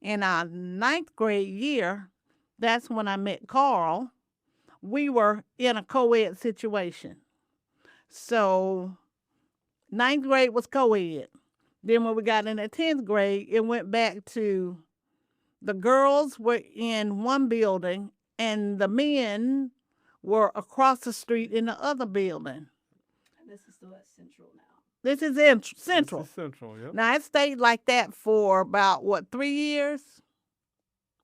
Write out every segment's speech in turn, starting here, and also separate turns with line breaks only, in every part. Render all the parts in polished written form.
In our ninth grade year, that's when I met Carl. We were in a co-ed situation. So ninth grade was co-ed. Then when we got in the 10th grade, it went back to the girls were in one building and the men were across the street in the other building.
And this is still at Central now.
This is Central.
This is Central, yep.
Now it stayed like that for about what, 3 years?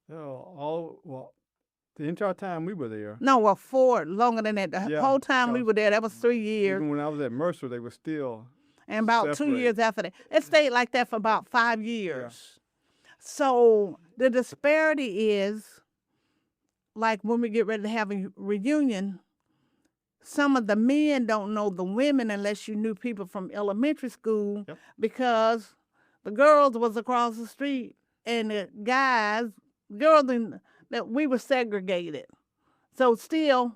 Well, the entire time we were there.
No, well, 4 longer than that. The
Yeah,
whole time we were there, that was 3 years.
Even when I was at Mercer, they were still
And about 2
separate.
years after that, it stayed like that for about 5 years. So the disparity is, like when we get ready to have a reunion, some of the men don't know the women unless you knew people from elementary school,
Yep.
because the girls was across the street and the guys, that we were segregated. So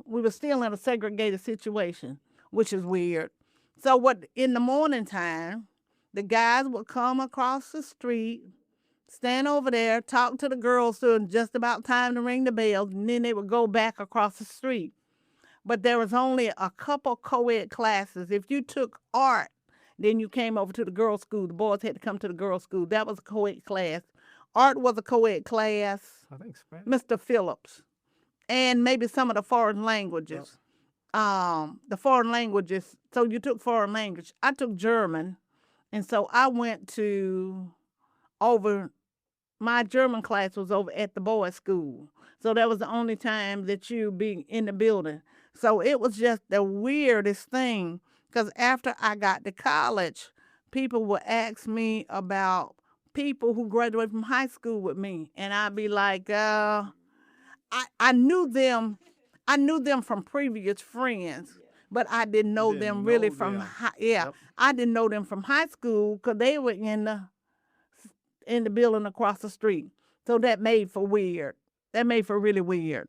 we were still in a segregated situation, which is weird. So what, in the morning time, the guys would come across the street, stand over there, talk to the girls till just about time to ring the bell, and then they would go back across the street. But there was only a couple co-ed classes. If you took art, then you came over to the girls' school. The boys had to come to the girls' school. That was a co-ed class. Art was a co-ed class.
I think Spanish.
Mr. Phillips. And maybe some of the foreign languages. The foreign languages. So you took foreign language. I took German. And so I went my German class was over at the boys' school. So that was the only time that you be in the building. So it was just the weirdest thing, because after I got to college, people would ask me about people who graduated from high school with me. And I'd be like, I knew them. I knew them from previous friends, but I didn't know them really from
Yep.
I didn't know them from high school because they were in the building across the street. So that made for weird. That made for really weird.